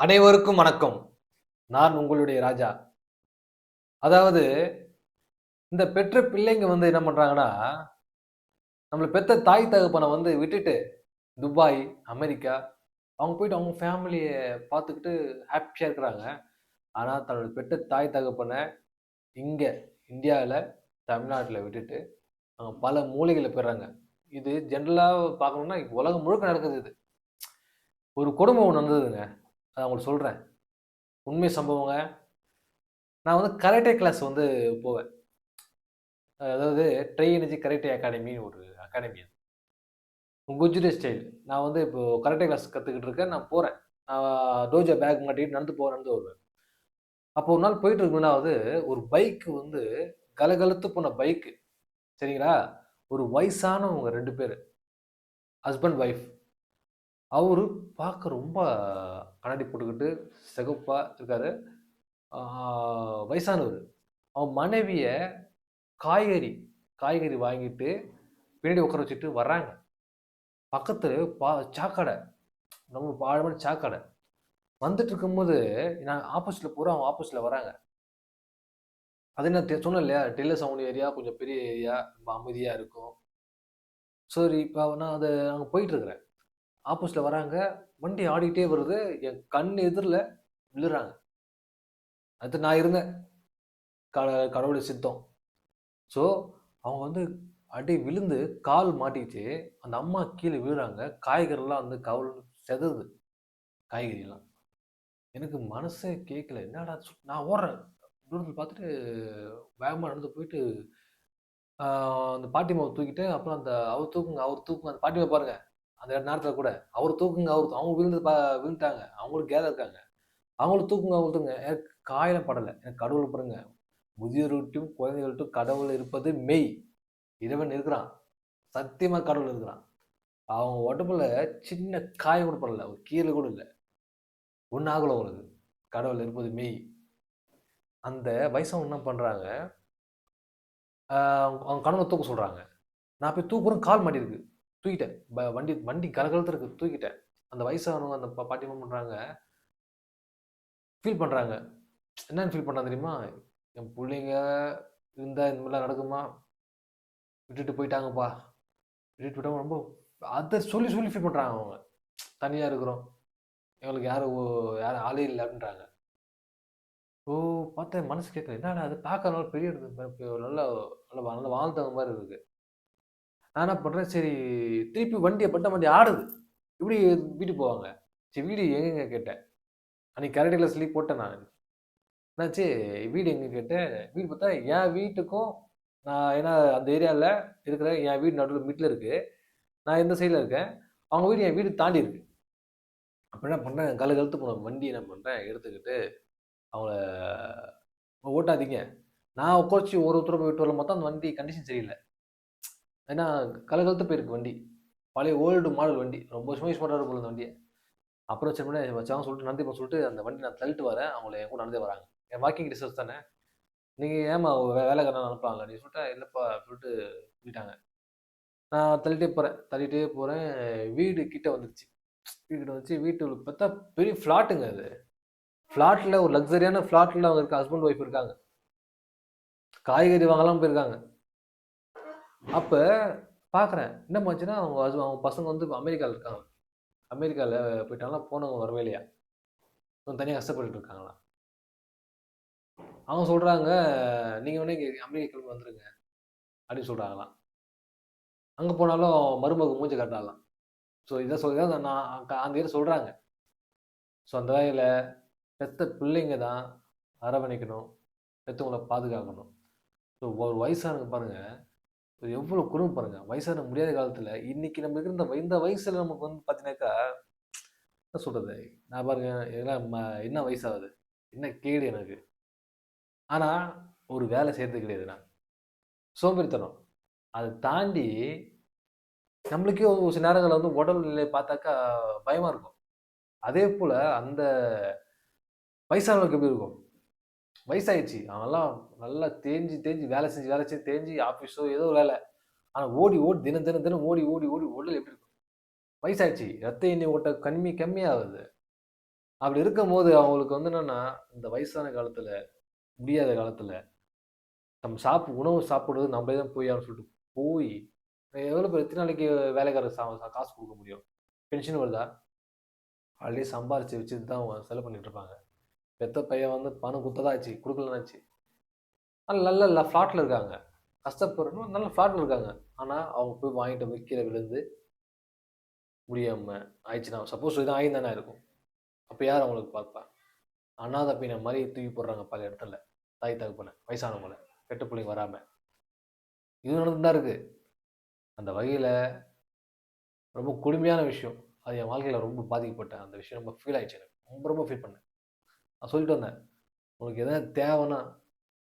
அனைவருக்கும் வணக்கம். நான் உங்களுடைய ராஜா. அதாவது இந்த பெற்ற பிள்ளைங்க என்ன பண்றாங்கன்னா, நம்மள பெத்த தாய் தகப்பன விட்டுட்டு துபாய், அமெரிக்கா அவங்க போயிட்டு அவங்க ஃபேமிலிய பார்த்துக்கிட்டு ஹேப்பியா இருக்கிறாங்க. ஆனா தன்னோட பெற்ற தாய் தகப்பன இங்க இந்தியால, தமிழ்நாட்டுல விட்டுட்டு பல மூலைகள்ல போயிடுறாங்க. இது ஜெனரலா பார்க்கணும்னா உலகம் முழுக்க நடக்குது இது. ஒரு கொடும ஒண்ணு நடந்ததுங்க. அத உங்களுக்கு சொல்றேன். உண்மை சம்பவங்க. நான் கராட்டே கிளாஸ் போவேன். அதாவது ட்ரை எனர்ஜி கராட்டே அகாடமின்னு ஒரு அகாடமி அது. குஜ்ரி ஸ்டைல். நான் இப்போ கராட்டே கிளாஸ் கத்துக்கிட்டு இருக்கேன். நான் போறேன். டோஜோ பேக் மாட்டிட்டு நடந்து வருவேன். அப்போ ஒரு நாள் போயிட்டு இருக்கும்போது ஒரு பைக் கலகலத்து போன பைக். சரிங்களா? ஒரு வயசானவங்க 2 பேரு. Husband, wife. அவரு பார்க்க ரொம்ப கண்ணாடி போட்டுக்கிட்டு சிகப்பா இருக்காரு. ஆ வயசானவரு. அவங்க மனைவிய காய்கறி காய்கறி வாங்கிட்டு பின்னாடி உட்கார வச்சுட்டு வர்றாங்க. பக்கத்துல சாக்கடை. நம்ம ஆழமான சாக்கடை. வந்துட்டு இருக்கும்போது நான் ஆப்போசிட்ல போறேன். அவங்க ஆப்போசிட்ல வராங்க. அது நான் சொன்னேன் இல்லையா? டெல்லர் சவுண்ட் ஏரியா கொஞ்சம் பெரிய ஏரியா. ரொம்ப அமைதியா இருக்கும். சரி, இப்ப நான் அங்க போயிட்டு இருக்கிறேன். ஆப்போசிட்ல வராங்க. வண்டி ஆடிட்டே வருது. என் கண் எதிர்ல விழுறாங்க. அது நான் இருந்தேன். கடவுளுடைய சித்தம். ஸோ, அவங்க அடி விழுந்து கால் மாட்டிக்கிச்சு. அந்த அம்மா கீழ விழுறாங்க. காய்கறிலாம் கவுள்ன்னு செதறுது. காய்கறிலாம். எனக்கு மனசே கேட்கல. என்னடா நான் ஓடுறேன். தூரத்துல பார்த்துட்டு வேகமா நடந்து போயிட்டு, ஆ அந்த பாட்டியம்மாவ தூக்கிட்டு, அப்புறம் அவர் தூக்குங்க, அவர் தூக்குங்க. அந்த பாட்டியம்மா பாருங்க. அந்த நேரத்துல கூட, அவர தூக்குங்க, அவங்க விழுந்துட்டாங்க. அவங்களும் கேதா இருக்காங்க. அவங்கள தூக்குங்க, அவங்கள தூக்குங்க. எனக்கு காயம் படல. எனக்கு கடவுள் பாருங்க. முதியோர்கட்டும், குழந்தைகள்ட்டும் கடவுள் இருப்பது மெய். இறைவன் இருக்கிறான். சத்தியமா கடவுள் இருக்கிறான். அவங்க உடம்புல சின்ன காயம் கூட படல. ஒரு கீறல் கூட இல்ல. ஒண்ணும் ஆகல அவங்களுக்கு. கடவுள் இருப்பது மெய். அந்த வயசானவங்க என்ன பண்றாங்க, அவங்க கணவன தூக்க சொல்றாங்க. நான் போய் தூக்குறேன், கால் மாட்டியிருக்கு. தூக்கிட்டேன். வண்டி வண்டி கலகலன்னு இருக்கு. தூக்கிட்டேன். அந்த வயசானவங்க அந்த பாட்டி என்ன பண்றாங்க, ஃபீல் பண்றாங்க. என்னன்னு ஃபீல் பண்றாங்க தெரியுமா? என் புள்ளைங்க இருந்தா இந்த மாரிலாம் நடக்குமா? விட்டுட்டு போயிட்டாங்கப்பா. விட்டுட்டு போயிட்டாங்க. ரொம்ப அத சொல்லி சொல்லி ஃபீல் பண்றாங்க அவங்க. தனியா இருக்கிறோம். எங்களுக்கு யாரும் ஆளே இல்ல அப்படின்றாங்க. ஓ! பார்த்தா மனசு கேட்கல. என்னடா அது பார்க்க நல்லா பெரிய நல்லா நல்லா நல்லா வாழ்ந்தவங்க மாரி இருக்கு. நான் என்ன பண்றேன், சரி திருப்பி வண்டி ஆடுது. எப்படி வீட்டுக்கு போவாங்க? சரி வீடு எங்கேங்க கேட்டேன். அன்னைக்கு கராட்டே கிளாஸ் லீவ் போட்டேன் நானு. என்னாச்சு வீடு எங்க கேட்டேன். வீடு பார்த்தா என் வீட்டுக்கும் ஏன்னா அந்த ஏரியால இருக்கிற என் வீடு நடுவுல மிட்ல இருக்கு. நான் இந்த சைடுல இருக்கேன். அவங்க வீடு என் வீடு தாண்டி இருக்கு. அப்ப என்ன பண்றேன், கழுத்து போன வண்டி என்ன பண்றேன், எடுத்துக்கிட்டு அவங்கள ஓட்டாதீங்க. நான் உட்காச்சு ஒருத்தர போய் விட்டு வரல பார்த்தா அந்த வண்டி கண்டிஷன் சரியில்ல. ஏன்னா கலகலத்து போயிருக்கு வண்டி. பழைய ஓல்டு மாடல் வண்டி. ரொம்ப வருஷமா யூஸ் பண்றாரு போல அந்த வண்டிய. அப்புறம் சரி மச்சான் சொல்லிட்டு நடந்து போன்னு சொல்லிட்டு அந்த வண்டி நான் தள்ளிட்டு வரேன். அவங்கள என் கூட நடந்தே வராங்க. என் வாக்கிங் டிஸ்டன்ஸ் தானே. நீங்க ஏம்மா வேலைக்காரன அனுப்பலாம்ல. நீ சொல்லிட்டா, இல்லப்பா சொல்லிட்டு சொல்லிட்டாங்க. நான் தள்ளிட்டே போறேன். வீடு கிட்ட வந்துருச்சு. வீடு கிட்ட வந்துச்சு. வீட்டுக்குள்ள பார்த்தா பெரிய ஃப்ளாட்டுங்க அது. ஃப்ளாட்ல ஒரு லக்ஸரியான ஃப்ளாட்ல அவங்க ஹஸ்பண்ட், ஒய்ஃப் இருக்காங்க. காய்கறி வாங்கலாம் போயிருக்காங்க. அப்ப பார்க்குறேன். என்னமாச்சுன்னா, அவங்க பசங்க அமெரிக்கால இருக்காங்க. அமெரிக்கால போயிட்டாங்களாம். போனவங்க வரவே இல்லையாம். தனியா கஷ்டப்பட்டுட்டு இருக்காங்களாம். அவங்க சொல்றாங்க, "நீங்க வேணா இங்க அமெரிக்கா கிளம்பி வந்துருங்க." அப்படின்னு சொல்றாங்களாம். அங்க போனாலும் மருமக மூஞ்ச காட்டாளாம். ஸோ இத சொல்லி தான் நான் அந்த இத சொல்றாங்க. ஸோ அந்த வகையில பெத்த பிள்ளைங்க தான் அரவணைக்கணும். பெத்தவங்கள பாதுகாக்கணும். ஸோ ஒரு வயசானவங்க பாருங்க, எவ்வளோ கொடுமை பாருங்க. வயசான முடியாத காலத்துல, இன்னைக்கு நம்ம இருக்கிற இந்த வயசுல நமக்கு பார்த்தீங்கன்னாக்கா, என்ன சொல்றது? நான் பாருங்க இதெல்லாம் என்ன வயசாகுது? என்ன கேடு எனக்கு? ஆனா, ஒரு வேலை செய்றது கிடையாது நான். சோம்பேறித்தனம். அத தாண்டி நம்மளுக்கே ஒரு சில நேரங்கள்ல உடல்நிலை பார்த்தாக்கா பயமா இருக்கும். அதேபோல அந்த வயசானவங்களுக்கு எப்படி இருக்கும்? வயசாயிடுச்சு. அவன்லாம் நல்லா தேஞ்சு தேஞ்சு வேலை செஞ்சு தேஞ்சு ஆஃபீஸோ ஏதோ ஒரு வேலை. ஆனா ஓடி ஓடி தினம் தினம் தினம் ஓடி ஓடி ஓடி உடல் எப்படி இருக்கும்? வயசாயிடுச்சு. ரத்த எண்ணெய் ஓட்டம் கம்மியாகுது. அப்படி இருக்கும்போது அவங்களுக்கு வந்து என்னன்னா, இந்த வயசான காலத்துல, முடியாத காலத்துல, நம்ம உணவு சாப்பிடுறது நம்மளே தான் போய் ஆகணும்னு சொல்லிட்டு போய், எவ்வளோ பேர் எத்தன நாளைக்கு வேலைக்காரருக்கு காசு குடுக்க முடியும்? பென்ஷன் வருதா? ஆல்ரெடி சம்பாரிச்சு வச்சுட்டு தான் அவங்க செலவு பண்ணிட்டு இருப்பாங்க. பெத்த பையன் வந்து பணம் குடுத்ததா ஆச்சு, குடுக்கலன்னு ஆச்சு. ஆனா நல்ல ஃப்ளாட்ல இருக்காங்க. கஷ்டப்படுறவங்க நல்ல ஃப்ளாட்ல இருக்காங்க. ஆனா அவங்க போய் வாங்கிட்டு போய் கீழ விழுந்து முடியாம ஆயிடுச்சுன்னா, சப்போஸ் எதுவும் ஆயிருந்தானே இருக்கும். அப்ப யார் அவங்களுக்கு பார்ப்பா? அனாதை பையன மாரி தூக்கி போடுறாங்க பல இடத்துல. தாய் தகப்பன, வயசானவங்கள. பெத்த புள்ளைங்க வராம. இது நடந்துட்டு தான் இருக்கு. அந்த வகையில ரொம்ப கொடுமையான விஷயம். அது என் வாழ்க்கையில ரொம்ப பாதிக்கப்பட்டேன். அந்த விஷயம் ரொம்ப ஃபீல் ஆயிடுச்சு எனக்கு. ரொம்ப ரொம்ப ஃபீல் பண்ணேன். நான் சொல்லிட்டு வந்தேன். "உனக்கு எதாவது தேவைன்னா,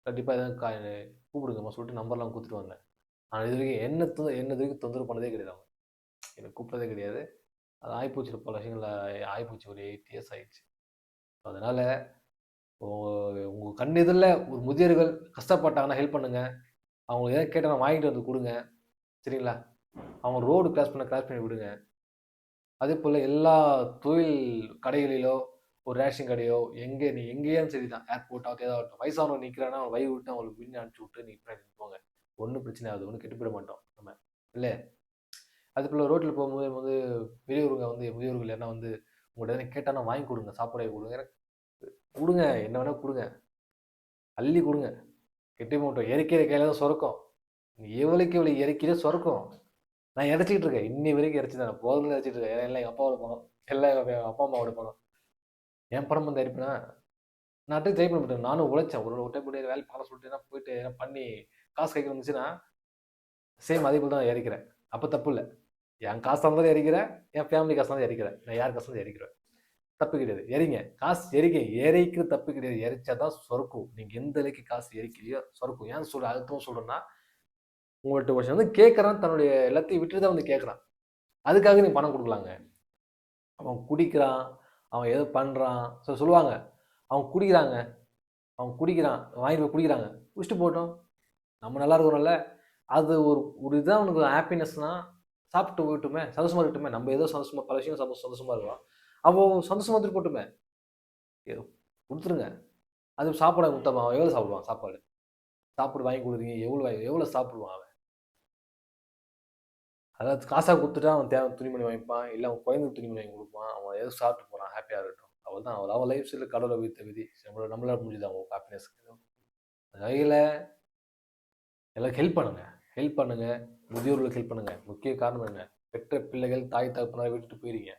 கண்டிப்பா எதாவது கூப்பிடுங்கம்மா" சொல்லிட்டு நம்பர்லாம் குடுத்துட்டு வந்தேன். ஆனா இதுவரைக்கும் என்ன இதுவரைக்கும் தொந்தரவு பண்ணதே கிடையாது அவங்க. என்ன கூப்பிட்டதே கிடையாது. அது ஆயிப்போச்சு பல விஷயங்கள் ஆயிப்போச்சு. ஒரு 8 இயர்ஸ் ஆயிடுச்சு. அதனால உ உங்க கண் எதிர்ல ஒரு முதியவர்கள் கஷ்டப்பட்டாங்கன்னா ஹெல்ப் பண்ணுங்க. அவங்களுக்கு எதாவது கேட்டா வாங்கிட்டு வந்து குடுங்க. சரிங்களா? அவங்க ரோடு கிராஸ் பண்ணி விடுங்க. அதேபோல எல்லா தொழில் கடைகளிலோ, ஒரு ரேஷன் கடையோ, நீ எங்கேயாலும் சரிதான். ஏர்போர்ட் ஆகட்டும், ஏதாகட்டும். வயசானவன் நிக்கிறான்னா, அவன வழி விட்டு அவங்களுக்கு முன்ன அனுப்பிச்சு விட்டு, நீ பின்னாடி போங்க. ஒண்ணும் பிரச்சனை ஆகாது. ஒண்ணும் கெட்டு போயிட மாட்டோம் நம்ம. இல்ல? அதேபோல ரோட்ல போகும்போது வந்து முதியோர்கள் யாருனா வந்து உங்கள்ட்ட எதனா கேட்டாங்கன்னா வாங்கி குடுங்க. சாப்பாடு வாங்கி குடுங்க. குடுங்க. என்ன வேணா குடுங்க. அள்ளி குடுங்க. கெட்டே மாட்டோம். இறைக்கிற கையில தான் சொரக்கும். நீ எவ்வளவுக்கு எவ்வளவு இறைக்கிறியோ சொரக்கும். நான் இறைச்சிட்டு இருக்கேன். இன்னி வரைக்கும் இறைச்சி தான். போதும்னு இறைச்சிட்டு இருக்கேன். எல்லாம் எங்க அப்பாவோட பணம். எல்லாம் எங்க அப்பா, அம்மாவோட பணம். என் பணம் வந்து இறைப்பேனா? நான் ட்ரை பண்ண மாட்டேன். நானும் உழைச்சேன். ஒரு டைம் கூட வேலைக்கு போறேன்னு சொல்லிட்டு நான் போயிட்டு எதனா பண்ணி காசு கைக்கு வந்துச்சுன்னா, சேம் அதே போல தான் இறைக்கிறேன். அப்ப தப்பு இல்ல. என் காசா இருந்தாலும் இறைக்கிறேன். என் ஃபேமிலி காசா இருந்தாலும் இறைக்கிறேன். நான் யார் காசா இருந்தாலும் இறைக்கிறேன். தப்பு கிடையாது. எறிங்க. காசு எறிங்க. எறைக்கிறது தப்பு கிடையாது. எறைச்சா தான் சொரக்கும். நீங்க எந்த அளவுக்கு காசு எரிக்கிறியோ சொரக்கும். ஏன் அதுக்கும் சொல்றேன்னா, உங்கள்ட்ட ஒருத்தன் வந்து கேட்கறான். தன்னுடைய எல்லாத்தையும் விட்டுட்டு தான் வந்து கேட்கறான். அதுக்காக நீங்க பணம் குடுக்கலாங்க. அவன் குடிக்கிறான். அவன் ஏதோ பண்றான். சொல்லுவாங்க. அவன் குடிக்கிறாங்க. அவன் குடிக்கிறான். வாங்கிட்டு போய் குடிக்கிறாங்க. குடிச்சிட்டு போட்டும். நம்ம நல்லா இருக்கிறோம்ல. அது ஒரு ஒரு இதான் அவனுக்கு ஹாப்பினஸ்னா, சாப்பிட்டு போகட்டுமே. சந்தோஷமா இருக்கட்டுமே. நம்ம ஏதோ சந்தோஷமா பல விஷயம் சந்தோஷமா இருக்கிறோம். அவன் சந்தோஷமா இருந்துட்டு போட்டுமே. குடுத்துருங்க. அது சாப்பாட குடுத்தா அவன் எவ்வளோ சாப்பிடுவான் சாப்பாடு? சாப்பாடு வாங்கி குடுக்குறீங்க. எவ்வளோ சாப்பிடுவான் அவன்? அதாவது காசா குடுத்துட்டா அவன் தேவை துணிமணி வாங்கிப்பான். இல்ல அவன் குழந்தைக்கு துணிமணி வாங்கி குடுப்பான். அவன் ஏதோ சாப்பிட்டு போறான். ஹேப்பியா இருக்கட்டும். அவ்வளதான். அவன் லைஃப் ஸ்டைல்ல கடவுள் விதித்த விதி. நம்மளால முடிஞ்சது அவங்க ஹாப்பினஸ்க்கு. அந்த வகையில எல்லாருக்கும் ஹெல்ப் பண்ணுங்க. ஹெல்ப் பண்ணுங்க. முதியோர்களுக்கு ஹெல்ப் பண்ணுங்க. முக்கிய காரணம் என்ன? பெற்ற பிள்ளைகள், தாய் தகப்பனாரை விட்டுட்டு போயிறீங்க.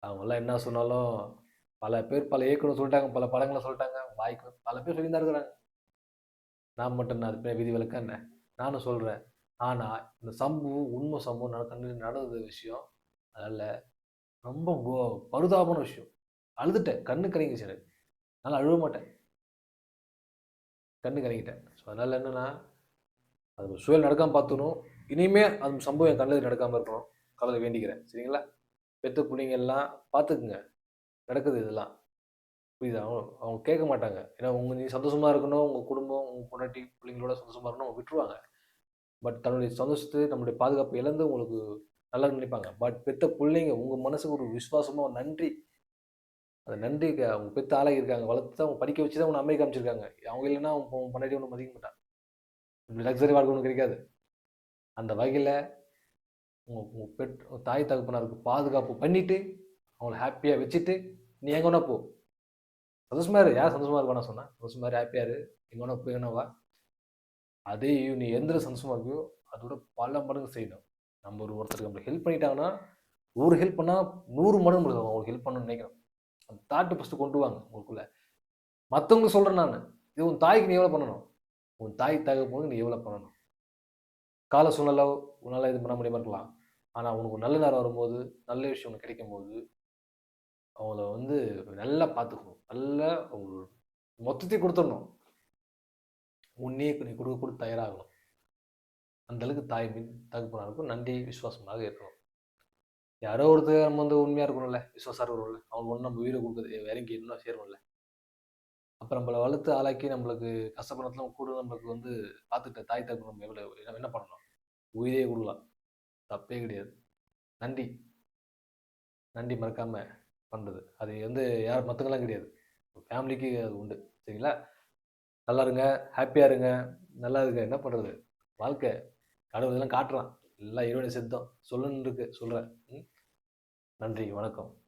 அவங்கலாம் என்ன சொன்னாலும் பல பேர் பல இயக்குனர் சொல்லிட்டாங்க. பல படங்கள சொல்லிட்டாங்க. வாய்க்கு பல பேர் சொல்லின்னு தான் இருக்கிறாங்க. நான் மட்டும் என்ன அதுக்கு விதிவிலக்கா என்ன? நானும் சொல்றேன். ஆனா, இந்த சம்பவம் உண்மை சம்பவம் நடந்த விஷயம். அதனால ரொம்ப பரிதாபமான விஷயம். அழுதுட்டேன். கண்ணு கலங்கிருச்சு எனக்கு. என்னால அழுவ மாட்டேன். கண்ணு கலங்கிட்டேன். ஸோ அதனால என்னன்னா, அது ஒரு சுழல் நடக்காம பார்த்துக்கணும். இனிமே அந்த சம்பவம் என் கண்ணுல நடக்காம இருக்கணும். கடவுளை வேண்டிக்கிறேன். சரிங்களா? பெத்த புள்ளைங்க எல்லாம் பார்த்துக்குங்க. நடக்குது இதெல்லாம். புரியுதா? அவங்க அவங்க கேட்க மாட்டாங்க. ஏன்னா நீ சந்தோஷமா இருக்கணும். உங்க குடும்பம், உங்க பொண்டாட்டி, பிள்ளைங்களோட சந்தோஷமா இருக்கணும். அவங்க விட்டுருவாங்க. பட் தன்னுடைய சந்தோஷத்த, நம்முடைய பாதுகாப்ப இழந்து உங்களுக்கு நல்லது நினைப்பாங்க. பட் பெத்த புள்ளைங்க உங்க மனசுக்கு ஒரு விசுவாசமா ஒரு நன்றி. அந்த நன்றிக்கு அவங்க பெத்து ஆளாக்கியிருக்காங்க. வளர்த்து தான் அவங்க படிக்க வச்சு தான் உன்ன அமெரிக்கா அனுப்பிச்சிருக்காங்க. அவங்க இல்லன்னா உன் பொண்டாட்டி உன்ன மதிக்க மாட்டான். இப்படி லக்ஸரி வாழ்க்கை உனக்கு கிடைக்காது. அந்த வகையில உங்க உங்க உங்க தாய் தகப்பனாருக்கு பாதுகாப்பு பண்ணிட்டு, அவங்கள ஹேப்பியா வச்சுட்டு, நீ எங்க வேணா போ. சந்தோஷமா இரு. யார் சந்தோஷமா இருக்க வேணாம் சொன்னா? சந்தோஷமா இரு, ஹேப்பியா இரு. எங்க வேணா போய் வேணா வா. அதே நீ எந்த சந்தோஷமா இருக்கியோ, அதோட பல மடங்கு செய்யணும். நம்ம ஒருத்தருக்கு நம்மளுக்கு ஹெல்ப் பண்ணிட்டாங்கன்னா, ஒரு ஹெல்ப் பண்ணா 100 மடங்கு நம்மளுக்கு அவங்களுக்கு ஹெல்ப் பண்ணணும்னு நினைக்கணும். அந்த தாட் ஃபர்ஸ்ட் கொண்டு வாங்க உங்களுக்குள்ள. மத்தவங்களுக்கு சொல்றேன் நானு. இது உன் தாய்க்கு நீ எவ்வளவு பண்ணணும்? உன் தாய் தகப்பனுக்கு நீ எவ்வளவு பண்ணணும்? கால சூழ்நிலை உன்னால இது பண்ண முடியாம இருக்கலாம். ஆனா உனக்கு ஒரு நல்ல நேரம் வரும்போது, நல்ல விஷயம் உனக்கு கிடைக்கும்போது, அவங்கள வந்து நல்லா பார்த்துக்கணும். நல்லா மொத்தத்தையும் குடுத்துறணும். உன்னையே நீ குடுக்க தயாராகணும். அந்த அளவுக்கு தாய் மீது தகப்பனாருக்கும் நன்றி, விசுவாசமாக இருக்கணும். யாரோ ஒருத்தர் நம்ம வந்து உண்மையா இருக்கணும்ல, விசுவாசமா இருக்கணும்ல. அவங்களுக்கு ஒண்ணு நம்ம உயிர குடுக்குறது இறங்கி இன்னும் சேரும்ல. அப்ப நம்மள வளர்த்து ஆளாக்கி நம்மளுக்கு கஷ்டப்படுறதுல கூட நம்மளுக்கு வந்து பார்த்துட்ட தாய் தகப்பன் நம்ம என்ன பண்ணணும்? உயிரே குடுக்கலாம். தப்பே கிடையாது. நன்றி. நன்றி மறக்காம பண்ணுறது. அது வந்து யார் மற்றவங்களாம் கிடையாது. ஃபேமிலிக்கு அது உண்டு. சரிங்களா? நல்லா இருங்க, ஹாப்பியாக இருங்க, நல்லா இருங்க. என்ன பண்ணுறது? வாழ்க்கை கடவுள் இதெல்லாம் காட்டுறான். எல்லாம் இறைவனுடைய சித்தம். சொல்லணும்னு இருக்கு சொல்கிறேன். நன்றி, வணக்கம்.